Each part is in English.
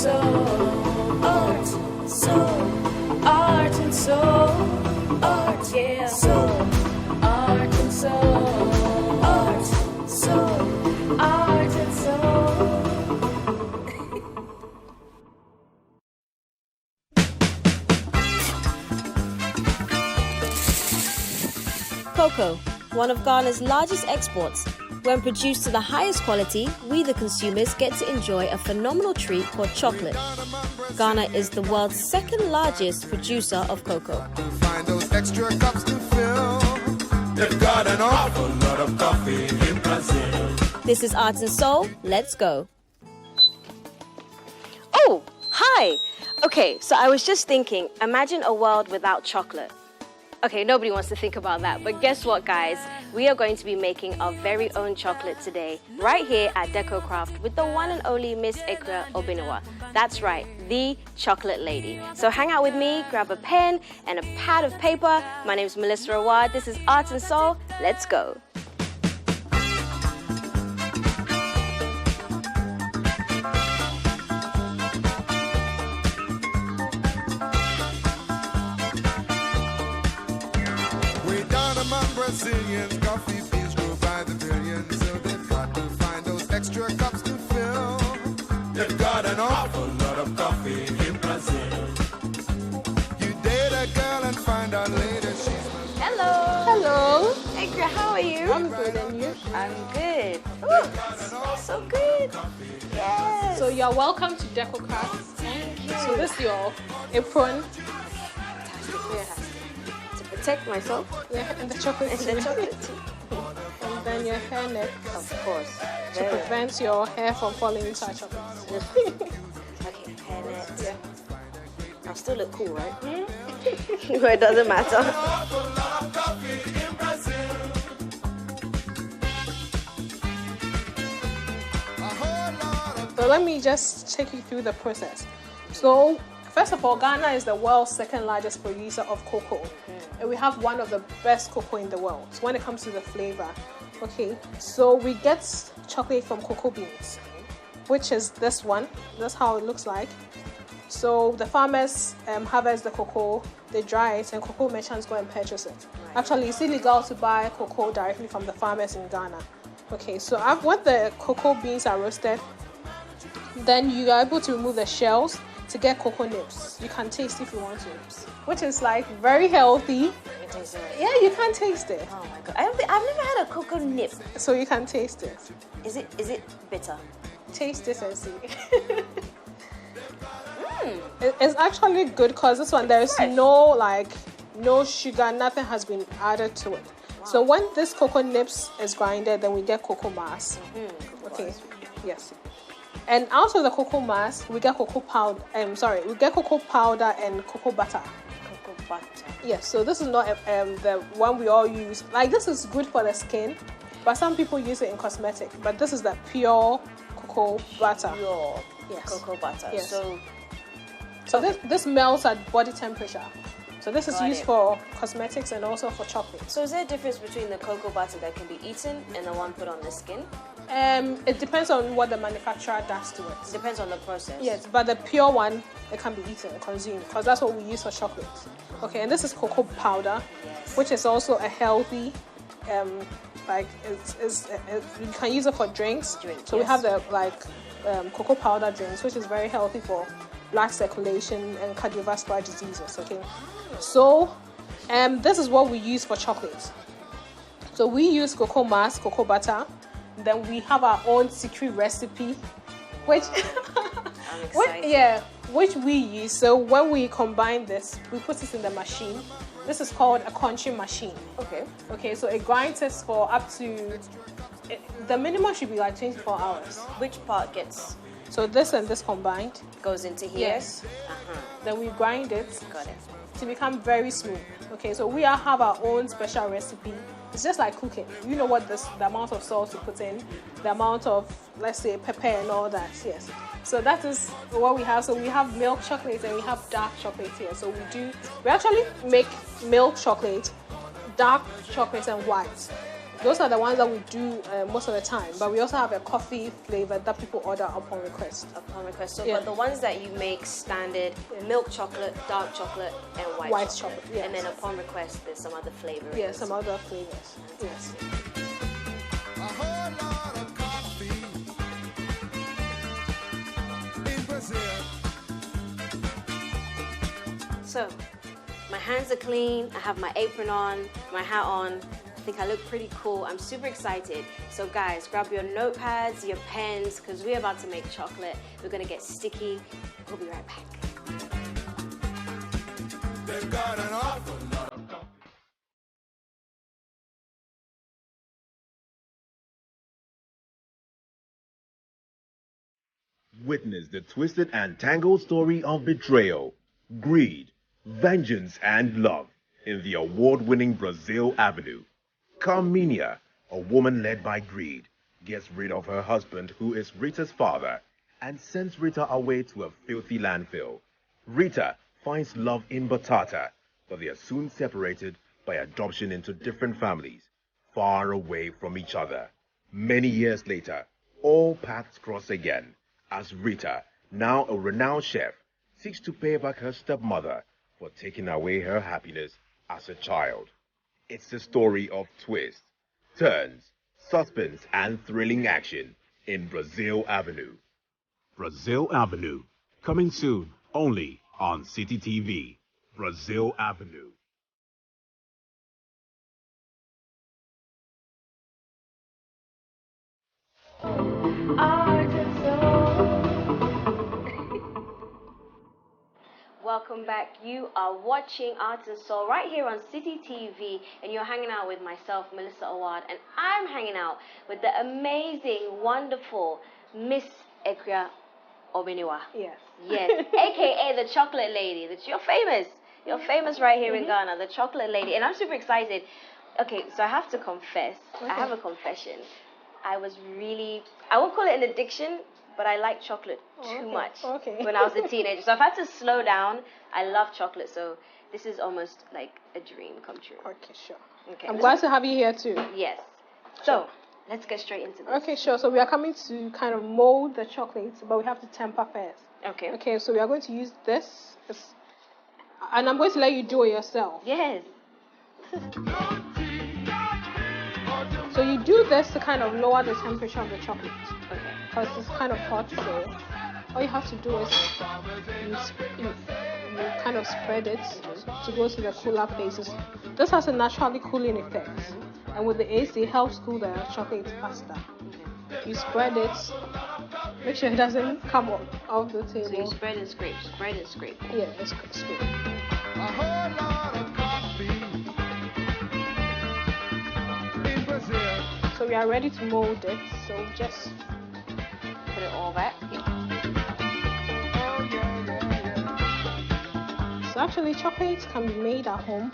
soul, art, soul, art and soul, art, yeah, soul, art and soul, art, soul, art and soul. Cocoa, one of Ghana's largest exports. When produced to the highest quality, we the consumers get to enjoy a phenomenal treat called chocolate. Ghana is the world's second largest producer of cocoa. Find those extra cups to fill. They've got an awful lot of coffee in Brazil. This is Art and Soul. Let's go. Oh, hi. Okay, so I was just thinking, imagine a world without chocolate. Okay, nobody wants to think about that, but guess what, guys? We are going to be making our very own chocolate today, right here at Deco Craft with the one and only Miss Ikra Obinawa. That's right, the chocolate lady. So hang out with me, grab a pen and a pad of paper. My name is Melissa Awad. This is Art and Soul. Let's go. Brazilians, coffee beans grow by the billions, so they've got to find those extra cups to fill. They've got an awful lot of coffee in Brazil. You date a girl and find out later she's... Hello. Hello. Ikra, how are you? I'm good, and you? I'm good. Ooh, so good. Yes. So you're welcome to Deco Craft. Thank you. So this is your apron. Protect myself. Yeah, and the chocolate tea. And the chocolate tea. And then your hairnet. Of course. To prevent your hair from falling inside chocolate. Okay, hairnet. Yeah. I'll still look cool, right? Mm-hmm. It doesn't matter. So let me just take you through the process. So first of all, Ghana is the world's second largest producer of cocoa. And we have one of the best cocoa in the world when it comes to the flavor. Okay, so we get chocolate from cocoa beans, which is this one. That's how it looks like. So the farmers harvest the cocoa, they dry it, and cocoa merchants go and purchase it. Right. Actually, it's illegal to buy cocoa directly from the farmers in Ghana. Okay, so when the cocoa beans are roasted, then you are able to remove the shells to get cocoa nibs. You can taste if you want to, which is like very healthy. It tastes right. Yeah, you can taste it. Oh my god, I've never had a cocoa nib. So you can taste it. Is it bitter? Taste this and see. It's actually good because this one there's no sugar, nothing has been added to it. Wow. So when this cocoa nibs is grinded, then we get cocoa mass. Okay, yes. And out of the cocoa mass, we get cocoa powder. We get cocoa powder and cocoa butter. Cocoa butter. Yes. So this is not the one we all use. Like this is good for the skin, but some people use it in cosmetic. But this is the pure cocoa butter. Pure cocoa butter. Yes. So this melts at body temperature. So this is used for cosmetics and also for chocolate. So is there a difference between the cocoa butter that can be eaten and the one put on the skin? It depends on what the manufacturer does to it. It depends on the process. Yes, but the pure one, it can be eaten and consumed because that's what we use for chocolate. Okay, and this is cocoa powder, which is also a healthy, you can use it for drinks. So we have the cocoa powder drinks, which is very healthy for blood circulation and cardiovascular diseases. Okay, so this is what we use for chocolate. So we use cocoa mass, cocoa butter. Then we have our own secret recipe, which which we use. So when we combine this, we put it in the machine. This is called a crunching machine. Okay, so it grinds it for up to the minimum should be like 24 hours. Which part gets? So this and this combined goes into here. Yes. Then we grind it. Got it. To become very smooth. Okay, so we have our own special recipe. It's just like cooking. You know what the amount of salt to put in, the amount of, let's say, pepper and all that. Yes. So that is what we have. So we have milk chocolate and we have dark chocolate here. So we actually make milk chocolate, dark chocolate and white. Those are the ones that we do most of the time. But we also have a coffee flavor that people order upon request. Upon request. So, Yeah. but the ones that you make standard, milk chocolate, dark chocolate, and white chocolate. yes. And then upon request, there's some other flavors. Yeah, some other flavors. Yes. A whole lot of coffee in Brazil. So, my hands are clean. I have my apron on, my hat on. I think I look pretty cool. I'm super excited. So guys, grab your notepads, your pens, because we're about to make chocolate. We're gonna get sticky. We'll be right back. They've got an awful lot of coffee. Witness the twisted and tangled story of betrayal, greed, vengeance, and love in the award-winning Brazil Avenue. Carmenia, a woman led by greed, gets rid of her husband, who is Rita's father, and sends Rita away to a filthy landfill. Rita finds love in Batata, but they are soon separated by adoption into different families, far away from each other. Many years later, all paths cross again, as Rita, now a renowned chef, seeks to pay back her stepmother for taking away her happiness as a child. It's the story of twists, turns, suspense, and thrilling action in Brazil Avenue. Brazil Avenue, coming soon only on City TV. Brazil Avenue. Art and soul. Welcome back. You are watching Art and Soul right here on City TV, and you're hanging out with myself, Melissa Awad, and I'm hanging out with the amazing, wonderful Miss Ekria Obiniwa. Yes. Yes, aka the Chocolate Lady. That's you're famous. You're famous right here in Ghana, the Chocolate Lady, and I'm super excited. Okay, so I have to confess. I have a confession. I won't call it an addiction, but I like chocolate too much when I was a teenager. So I've had to slow down. I love chocolate, so this is almost like a dream come true. Okay, sure. Okay. I'm glad to have you here too. Yes. So let's get straight into this. Okay, sure. So we are coming to kind of mold the chocolates, but we have to temper first. Okay. Okay, so we are going to use this, and I'm going to let you do it yourself. Yes. So you do this to kind of lower the temperature of the chocolate, Okay. because it's kind of hot. So all you have to do is you kind of spread it to go to the cooler places. This has a naturally cooling effect, and with the AC, it helps cool the chocolate faster. You spread it. Make sure it doesn't come off the table. So you spread and scrape, spread and scrape. Yeah, it's good. A whole lot of coffee in Brazil. So we are ready to mold it. So just Put it all back. Oh, yeah. so actually chocolates can be made at home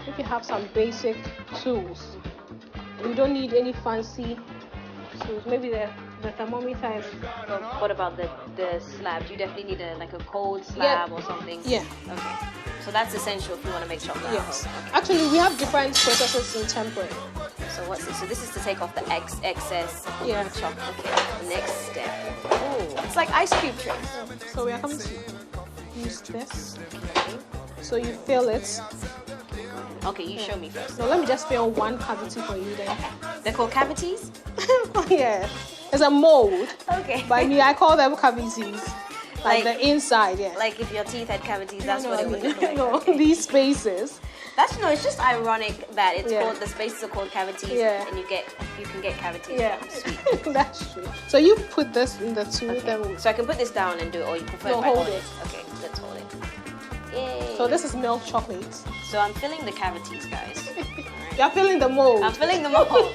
if you have some basic tools. You don't need any fancy tools. Maybe the thermometer is Well, what about the slab? Do you definitely need a cold slab or something? Yeah. Okay. So that's essential if you want to make chocolate. yes. Actually, we have different processes in tempering. So what's this? So this is to take off the excess Yeah. chocolate. Okay. Next step. Oh, it's like ice cube trays. So we are coming to use this. So you fill it. Okay, you show me first. No, let me just fill one cavity for you then. They're called cavities. Yeah, it's a mold. Okay. By me, I call them cavities. Like the inside, yeah. Like if your teeth had cavities, that's what it would look like. No, these spaces. It's just ironic that it's Yeah. called, the spaces are called cavities, Yeah. and you can get cavities. Yeah, Sweet. that's true. So you put this in the two, then we... So I can put this down and do it, or you prefer No, if I hold hold it. Okay, let's hold it. Yay. So this is milk chocolate. So I'm filling the cavities, guys. You're filling the mold. I'm filling them all.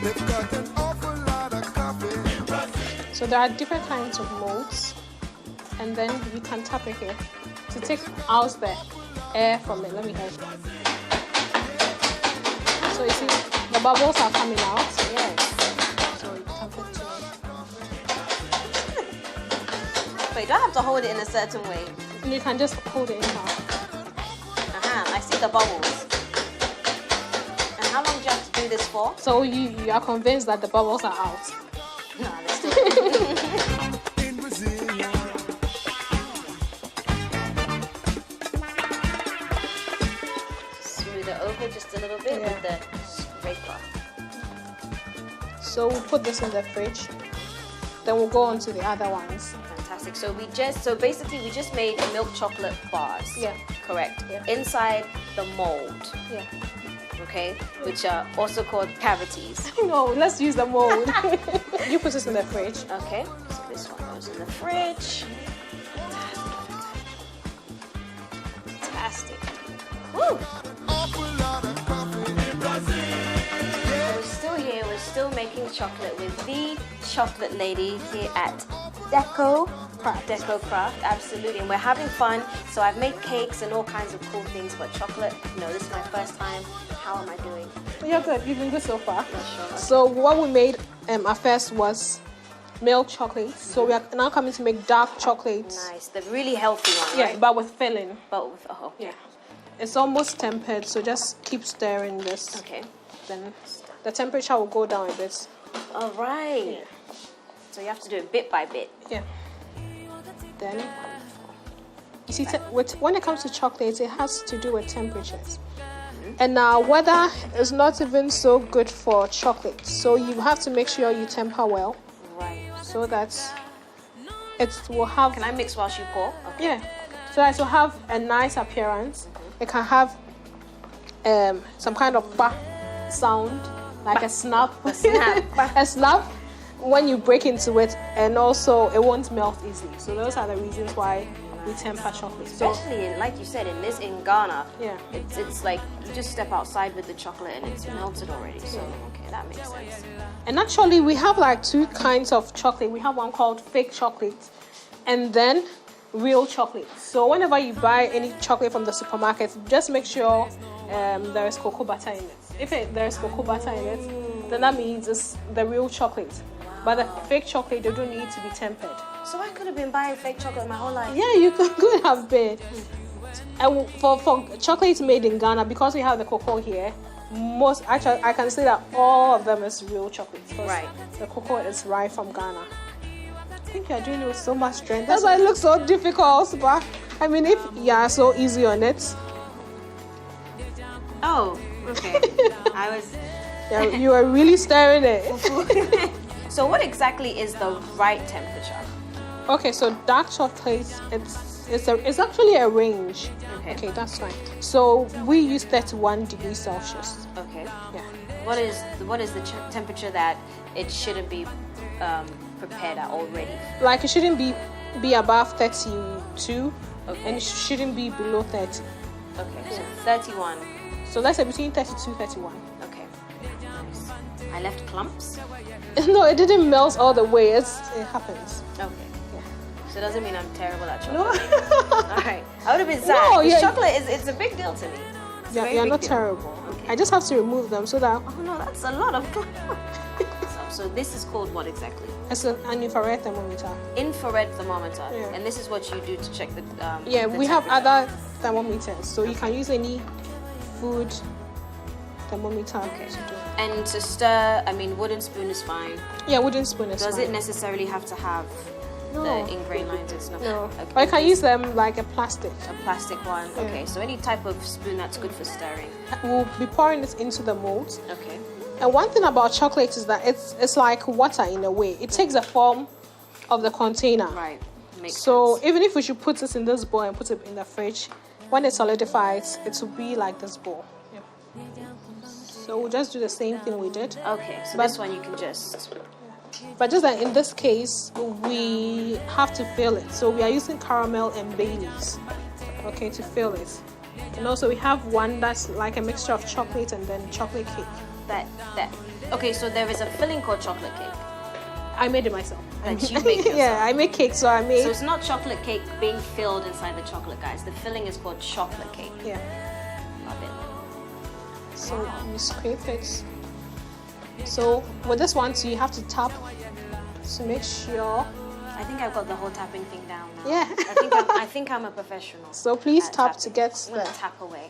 They've got an awful lot of coffee. So there are different kinds of molds, and then you can tap it here to take out the air from it. Let me help you. So you see, the bubbles are coming out. Yes. So you tap it to Wait, do I have to hold it in a certain way? And you can just hold it in now. I see the bubbles. And how long do you have to do this for? So you are convinced that the bubbles are out. No, they're still In Brazil. smooth it over just a little bit with the scraper. So we'll put this in the fridge. Then we'll go on to the other ones. Fantastic. So basically we just made milk chocolate bars. Yeah. Correct. Yeah. Inside the mold. Yeah. Okay, which are also called cavities. No, let's use the mold. You put this in the fridge. Okay, so this one goes in the fridge. Fantastic. Woo! Awful lot of coffee in Brazil. We're still here, we're still making chocolate with the chocolate lady here at Deco Craft, absolutely. And we're having fun. So I've made cakes and all kinds of cool things, but chocolate, no, this is my first time. How am I doing? You're good. You've been good so far. Sure. So what we made at first was milk chocolate. So we are now coming to make dark chocolates. Nice, the really healthy one, Yeah, right? but with filling. But with, Yeah. It's almost tempered, so just keep stirring this. Okay. Then the temperature will go down a bit. All right. So you have to do it bit by bit. Yeah. Then you see, when it comes to chocolates, it has to do with temperatures. And now weather is not even so good for chocolate. So you have to make sure you temper well Right. so that it will have. Can I mix whilst you pour? Okay. Yeah. So that it will have a nice appearance. It can have some kind of bah sound, like a snap. A snap. A snap when you break into it, and also it won't melt easily. So those are the reasons why we temper chocolate. So Especially like you said, in Ghana, Yeah. it's like you just step outside with the chocolate and it's melted already. So okay, that makes sense. And actually, we have like two kinds of chocolate. We have one called fake chocolate, and then real chocolate. So whenever you buy any chocolate from the supermarket, just make sure there is cocoa butter in it. If there's cocoa butter in it, then that means it's the real chocolate. But the fake chocolate, they don't need to be tempered. So I could have been buying fake chocolate my whole life. Yeah, you could have been. And for chocolates made in Ghana, because we have the cocoa here, actually I can say that all of them is real chocolate. Because Right. the cocoa is right from Ghana. I think you're doing it with so much strength. That's why it looks so difficult. But I mean, if you are so easy on it, Oh, okay. I was. you are really stirring it. So what exactly is the right temperature? Okay, so dark chocolate, it's actually a range. Okay. Okay, that's fine. So we use 31 degrees Celsius. Okay. Yeah. What is the temperature that it shouldn't be prepared at already? Like it shouldn't be above 32, Okay. and it shouldn't be below 30. Okay, so 31. So let's say between 32 31. Okay. Nice. I left clumps. No, it didn't melt all the way. It happens. Okay. So it doesn't mean I'm terrible at No, chocolate. All right. I would have been sad. No, 'cause yeah. chocolate it's a big deal to me. It's a very you're big not deal. terrible. Okay. I just have to remove them so that Oh no, that's a lot of clumps. So this is called what exactly? it's an infrared thermometer. Infrared thermometer. Yeah. And this is what you do to check the Yeah, the we have temperature. other thermometers, so you can use any food thermometer Okay. to do. And to stir, I mean, wooden spoon is fine. Yeah, wooden spoon is Does fine. it necessarily have to have No. the ingrained lines and stuff? No, Okay. or you can use them like a plastic. a plastic one. Yeah. Okay, so any type of spoon that's good for stirring. We'll be pouring it into the mold. Okay. And one thing about chocolate is that it's like water in a way. It takes the form of the container. Right. Makes So sense. even if we should put this in this bowl and put it in the fridge, when it solidifies, it will be like this bowl. Yeah. So we'll just do the same thing we did. Okay, so But- this one you can just. But just that in this case, we have to fill it. So we are using caramel and Baileys, okay, to fill it. And also we have one that's like a mixture of chocolate and then chocolate cake. That. Okay, so there is a filling called chocolate cake. I made it myself. That you make yourself. Yeah, I make cake, so I made. So it's not chocolate cake being filled inside the chocolate, guys. The filling is called chocolate cake. Yeah. Love it. So you scrape it. So with this one, so you have to tap to make sure I think I've got the whole tapping thing down now. Yeah. I think I'm a professional. So please at tap tapping. to get I'm gonna there. tap away.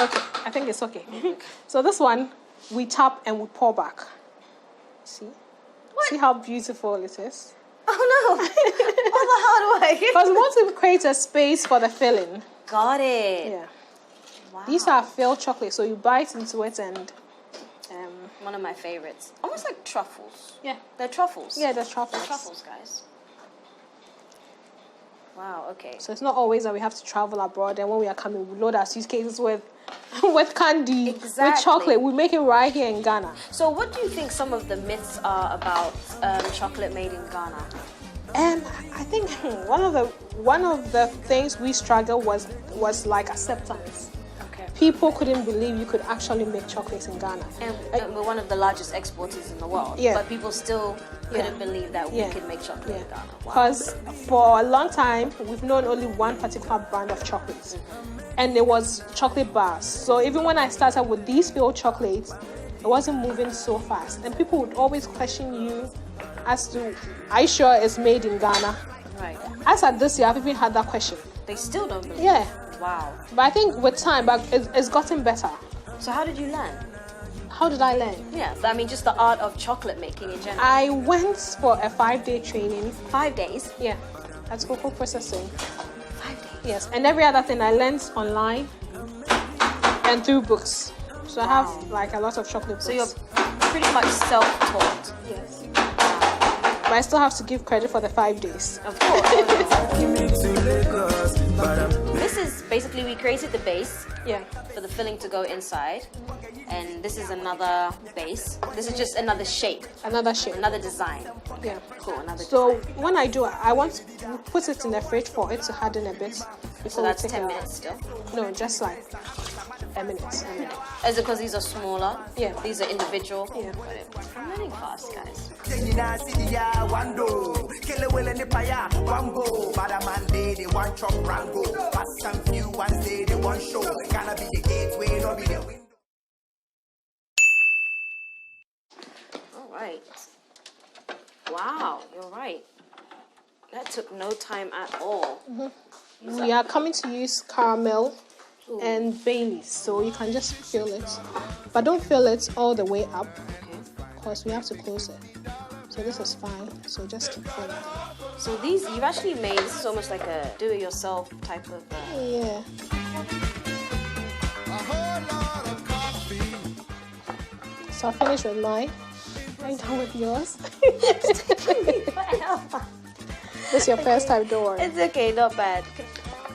Okay, I think it's okay. So this one, we tap and we pour back. See? See how beautiful it is? Oh no! All the hard work. Because we want to create a space for the filling. Got it. Yeah. Wow. These are filled chocolate, so you bite into it and one of my favorites. Almost like truffles. yeah. They're truffles. Yeah, there's truffles. They're truffles, guys. Wow. Okay. So it's not always that we have to travel abroad, and when we are coming, we load our suitcases with with candy, with Exactly. chocolate. We make it right here in Ghana. So, what do you think some of the myths are about chocolate made in Ghana? I think one of the things we struggled was like acceptance. Okay. People couldn't believe you could actually make chocolates in Ghana. And we're one of the largest exporters in the world. Yeah. But people still couldn't believe that we Yeah. could make chocolate in Ghana. Wow. Because for a long time, we've known only one particular brand of chocolates, and it was chocolate bars. So even when I started with these filled chocolates, it wasn't moving so fast, and people would always question you as to, are you sure it's made in Ghana? Right. As at this year, I've even had that question. They still don't believe. Yeah, Wow. but I think with time, but it's gotten better. So how did you learn? How did I learn? Yeah. I mean, just the art of chocolate making in general. I went for a 5-day training. 5 days. Yeah, at cocoa processing. 5 days. Yes, and every other thing I learned online and through books. So I have like a lot of chocolate books. So you're pretty much self-taught. Yes. But I still have to give credit for the 5 days. Of course. This is basically, we created the base Yeah. for the filling to go inside, and this is another base. This is just another shape, Another shape. another design. Yeah. Cool, another So design. when I do it, I want to put it in the fridge for it to harden a bit. So before we that's take 10 it out. minutes still. No, just like a minute. Is it because these are smaller? Yeah. These are individual? Yeah. Got it. I'm learning fast, guys. All right. Wow, you're right. That took no time at all. We are coming to use caramel and Baileys, so you can just fill it. But don't fill it all the way up, Okay. because we have to close it. So this is fine, so just keep filling. So these, you've actually made, this is almost like a do-it-yourself type of... Yeah. A whole lot of coffee. So I finished with mine. Are you done with yours? This is your first time, don't worry. It's okay, not bad.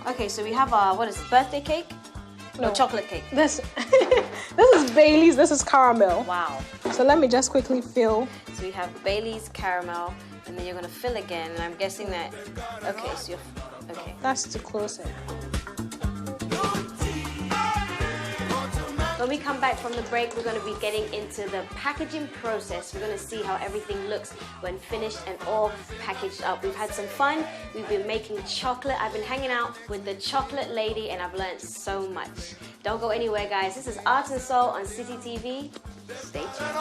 Okay, so we have our, what is it, birthday cake? No, chocolate cake. This this is Bailey's, this is caramel. Wow. So let me just quickly fill. So we have Bailey's caramel, and then you're gonna fill again, and I'm guessing that, okay, so you're, okay. That's to close it. When we come back from the break, we're going to be getting into the packaging process. We're going to see how everything looks when finished and all packaged up. We've had some fun. We've been making chocolate. I've been hanging out with the chocolate lady, and I've learned so much. Don't go anywhere, guys. This is Art and Soul on City TV. Stay tuned.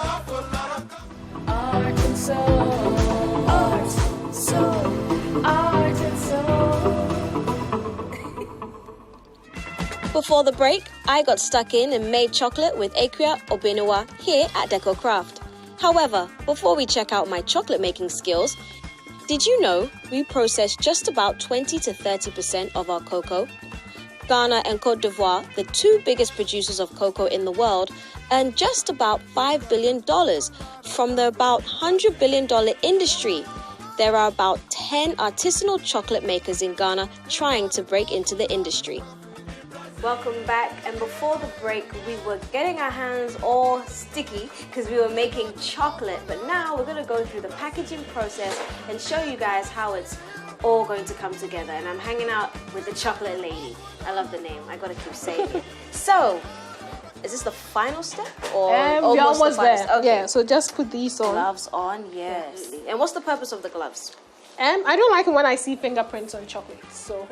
Art and soul, art, soul, art and soul. Before the break, I got stuck in and made chocolate with Akria Obenuwa here at Deco Craft. However, before we check out my chocolate making skills, did you know we process just about 20 to 30% of our cocoa? Ghana and Cote d'Ivoire, the two biggest producers of cocoa in the world, earn just about $5 billion from the about $100 billion industry. There are about 10 artisanal chocolate makers in Ghana trying to break into the industry. Welcome back, and before the break we were getting our hands all sticky because we were making chocolate, but now we're going to go through the packaging process and show you guys how it's all going to come together. And I'm hanging out with the chocolate lady. I love the name, I gotta keep saying it. So, is this the final step or We're almost the final there. step? Okay. Yeah, so just put these on. Gloves on, yes. And what's the purpose of the gloves? I don't like it when I see fingerprints on chocolate. So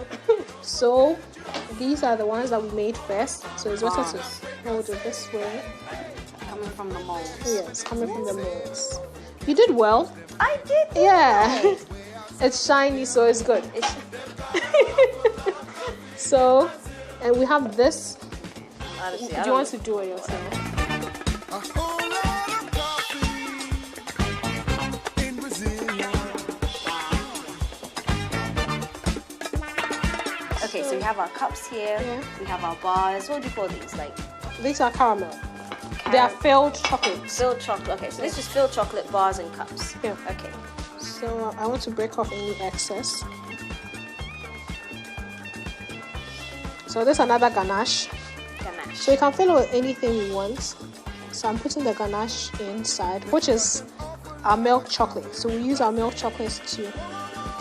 these are the ones that we made first. So it's better to hold it this way. Coming from the molds. Yes, coming from the molds. You did well. I did. Yeah. It's shiny, so it's good. So, and we have this. Honestly, Do you want to do it yourself? A whole lot of coffee in Brazil. Okay, so we have our cups here. Yeah. We have our bars. What do you call these? Like These are caramel. They are filled chocolates. filled chocolate. Okay, so this is filled chocolate bars and cups. Yeah. Okay. So I want to break off any excess. So this is another ganache. Ganache. So you can fill it with anything you want. So I'm putting the ganache inside, which is our milk chocolate. So we use our milk chocolates to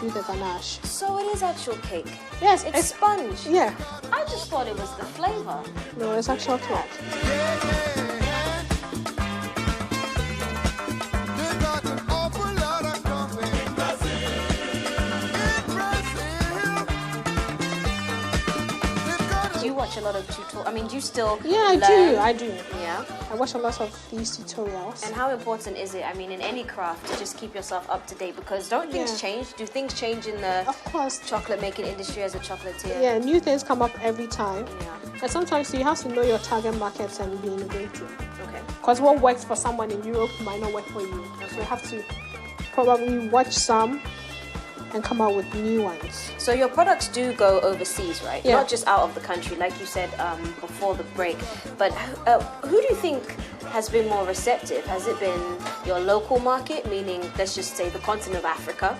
do the ganache. So it is actual cake. Yes, It's sponge. yeah. I just thought it was the flavor. No, it's actual cake. They got an awful lot of coffee in Brazil. They've got Do you watch a lot of tutorials? I mean, do you still Yeah, I learn? do. I do. Yeah. I watch a lot of these tutorials. And how important is it, I mean, in any craft, to just keep yourself up to date? Because don't things Yeah. change? Do things change in the Of course. chocolate making industry as a chocolatier? Yeah, new things come up every time. Yeah. And sometimes you have to know your target markets and be innovative. Okay. Because what works for someone in Europe might not work for you. So you have to probably watch some and come out with new ones. So your products do go overseas, right? Yeah. Not just out of the country, like you said before the break. But who do you think has been more receptive? Has it been your local market, meaning let's just say the continent of Africa,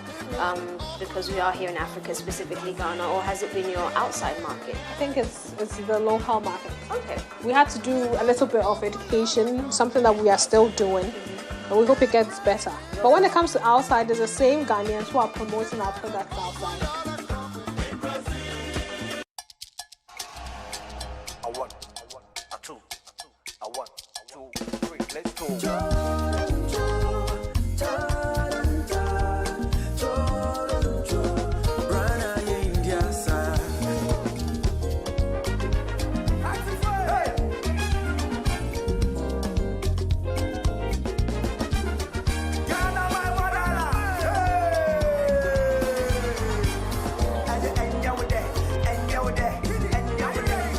because we are here in Africa, specifically Ghana, or has it been your outside market? I think it's the local market. Okay. We had to do a little bit of education, something that we are still doing. And we hope it gets better. But when it comes to outside, there's the same Ghanaians who are promoting our products outside. A one, a two, a one, two, three, let's go.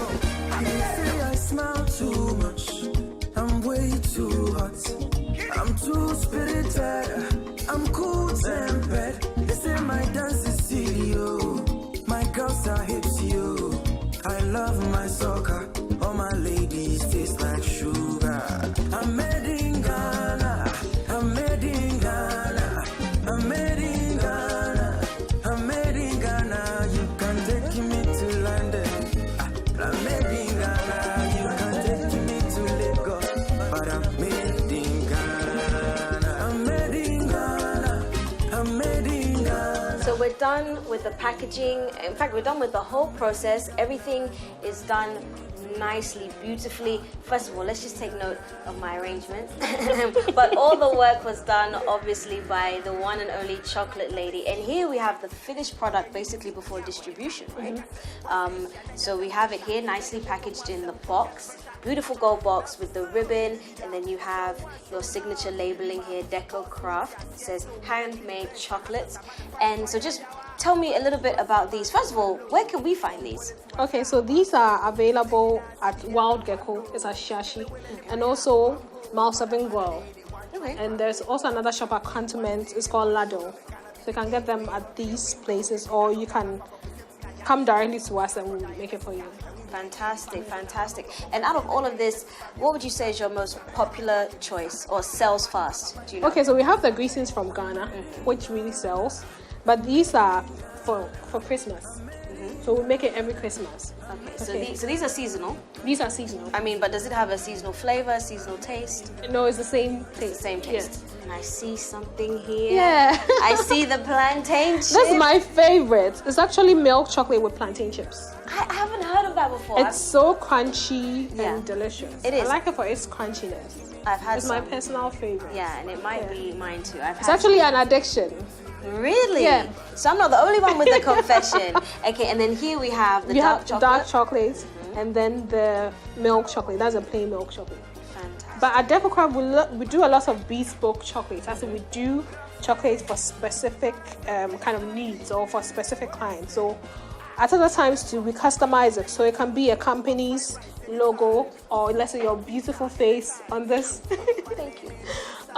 I smile too much. I'm way too hot. I'm too spirited. I'm cool tempered. They say my dance is silly, yo. My girls are hips, yo. I love my soccer. All my ladies taste like sugar. I'm made in Ghana. I'm made in Ghana. I'm made in Ghana. I'm made in Ghana. You can take me to London. I'm made in Ghana. You can take me to Lagos. But I'm made in Ghana. I'm made in Ghana. I'm made in Ghana. So we're done with the packaging. In fact, we're done with the whole process. Everything is done nicely, beautifully. First of all, let's just take note of my arrangement. But all the work was done, obviously, by the one and only chocolate lady. And here we have the finished product, basically before distribution, right? So we have it here, nicely packaged in the box. Beautiful gold box with the ribbon, and then you have your signature labeling here, Deco Craft. It says handmade chocolates. And so just tell me a little bit about these. First of all, where can we find these? Okay, so these are available at Wild Gecko, it's at Shashi, and also Mount Seven Girl. Okay. And there's also another shop at Cantonment, it's called Lado. So you can get them at these places, or you can come directly to us and we'll make it for you. Fantastic, fantastic. And out of all of this, what would you say is your most popular choice or sells fast? Do you know? Okay, so we have the greetings from Ghana, which really sells, but these are for Christmas. So we make it every Christmas. Okay, so these are seasonal. These are seasonal. I mean, but does it have a seasonal flavor, seasonal taste? No, it's the same It's taste. the same taste. And I see something here. Yeah. I see the plantain chips. That's my favorite. It's actually milk chocolate with plantain chips. I haven't heard of that before. It's so crunchy Yeah. and delicious. It is. I like it for its crunchiness. I've had It's my some. personal favorite. Yeah, and it might be mine too. It's actually an addiction. Really? Yeah. So I'm not the only one with the confession. Okay, and then here we have the You dark have chocolate. dark chocolate, and then the milk chocolate. That's a plain milk chocolate. Fantastic. But at Deco Craft, we do a lot of bespoke chocolates. As in, we do chocolates for specific kind of needs or for specific clients. So at other times too, we customize it. So it can be a company's logo, or let's say your beautiful face on this. Thank you.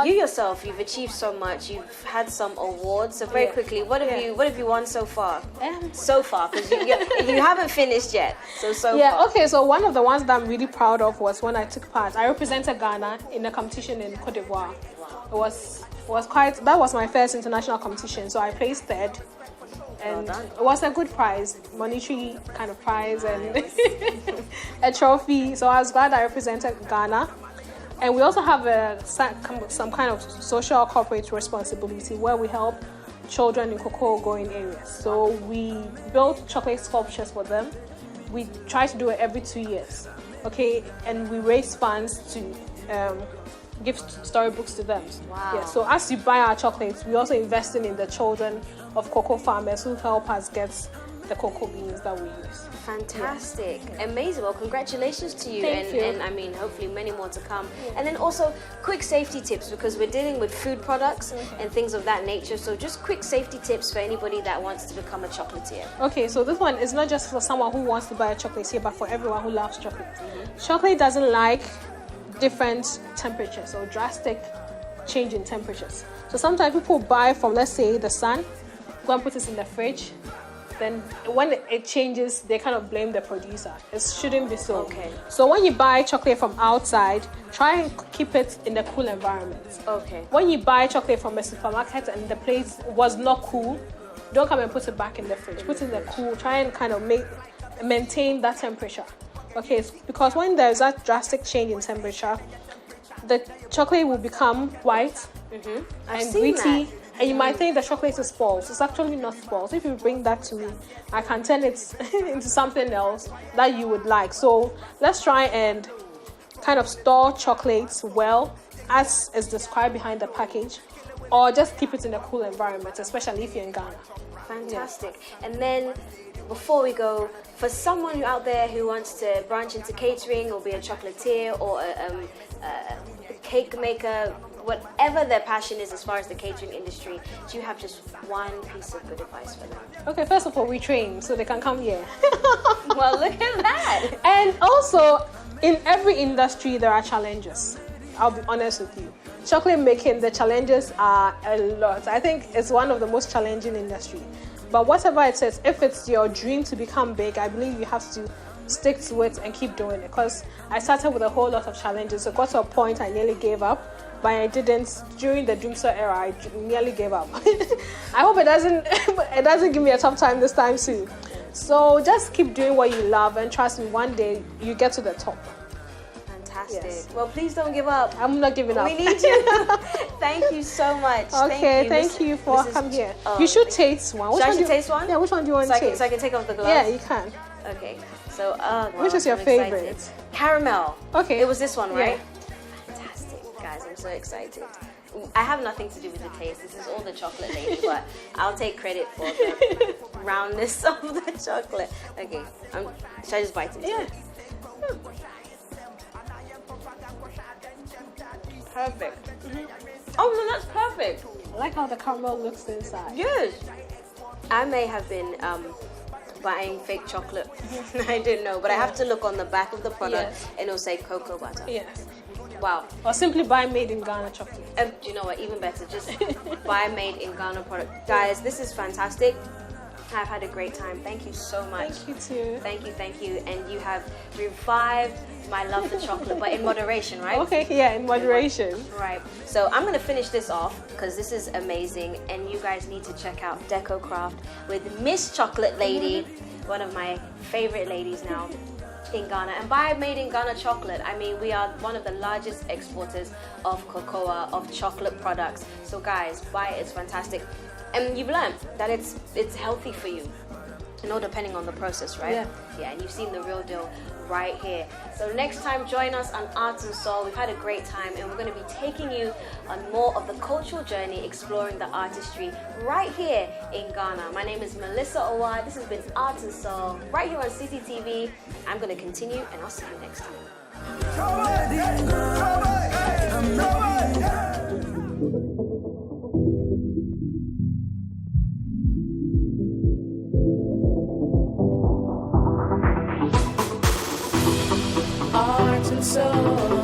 You yourself, you've achieved so much. You've had some awards. So very quickly, what have you won so far? So far, because you haven't finished yet. So far. Okay. So one of the ones that I'm really proud of was when I took part. I represented Ghana in a competition in Cote d'Ivoire. That was my first international competition. So I placed third. And it was a good prize, monetary kind of prize, and a trophy. So I was glad I represented Ghana. And we also have some kind of social corporate responsibility where we help children in cocoa growing areas. So we build chocolate sculptures for them. We try to do it every 2 years, okay? And we raise funds to give storybooks to them. Wow. Yeah, so as you buy our chocolates, we also invest in the children of cocoa farmers who help us get the cocoa beans that we use. Fantastic. Amazing. Well, congratulations to you. Thank you. And I mean, hopefully many more to come. And then also quick safety tips, because we're dealing with food products and things of that nature. So just quick safety tips for anybody that wants to become a chocolatier. Okay, so this one is not just for someone who wants to buy a chocolate, but for everyone who loves chocolate. Chocolate doesn't like different temperatures or drastic change in temperatures. So sometimes people buy from, let's say, the sun, go and put it in the fridge. Then when it changes, they kind of blame the producer. It shouldn't be so. Okay. So when you buy chocolate from outside, try and keep it in a cool environment. Okay. When you buy chocolate from a supermarket and the place was not cool, don't come and put it back in the fridge. Put it in the cool. Try and kind of maintain that temperature. Okay, because when there's that drastic change in temperature, the chocolate will become white and gritty. And you might think the chocolate is spoiled. It's actually not spoiled. If you bring that to me, I can turn it into something else that you would like. So let's try and kind of store chocolates well, as is described behind the package, or just keep it in a cool environment, especially if you're in Ghana. Fantastic. And then before we go, for someone out there who wants to branch into catering or be a chocolatier or a cake maker, whatever their passion is as far as the catering industry, do you have just one piece of good advice for them? Okay, first of all, we train so they can come here. Well, look at that. And also, in every industry, there are challenges. I'll be honest with you. Chocolate making, the challenges are a lot. I think it's one of the most challenging industry. But whatever it is, if it's your dream to become big, I believe you have to stick to it and keep doing it. Because I started with a whole lot of challenges. It got to a point I nearly gave up. But I didn't. During the Doomsday era, I nearly gave up. I hope it doesn't give me a tough time this time too. So just keep doing what you love, and trust me, one day you get to the top. Fantastic. Yes. Well, please don't give up. I'm not giving up. We need you. Thank you so much. Okay, thank you for coming here. You should taste one. Should I taste one? Yeah, which one do you want to taste? So I can take off the gloves? Yeah, you can. Okay. So, which is your I'm favorite? excited. Caramel. Okay. It was this one, right? Yeah. Fantastic. Guys, I'm so excited. I have nothing to do with the taste. This is all the chocolate lady, but I'll take credit for the roundness of the chocolate. Okay. Should I just bite it? Yeah. Perfect. Oh no, that's perfect. I like how the caramel looks inside. Yes. I may have been buying fake chocolate. I didn't know, but I have to look on the back of the product and it'll say cocoa butter. Yes. Wow. Or simply buy made in Ghana chocolate. Do you know what? Even better, just buy made in Ghana product. Guys, this is fantastic. I've had a great time. Thank you so much. Thank you too. Thank you. And you have revived my love for chocolate, but in moderation, right? Okay, yeah, in moderation. Right. So I'm going to finish this off because this is amazing. And you guys need to check out Deco Craft with Miss Chocolate Lady, one of my favorite ladies now in Ghana. And by made in Ghana chocolate, I mean we are one of the largest exporters of cocoa, of chocolate products. So guys, buy it. It's fantastic. And you've learned that it's healthy for you. You know, depending on the process, right? Yeah. Yeah, and you've seen the real deal right here. So next time, join us on Arts and Soul. We've had a great time, and we're going to be taking you on more of the cultural journey, exploring the artistry right here in Ghana. My name is Melissa Owa. This has been Arts and Soul right here on CCTV. I'm going to continue, and I'll see you next time. Art and soul.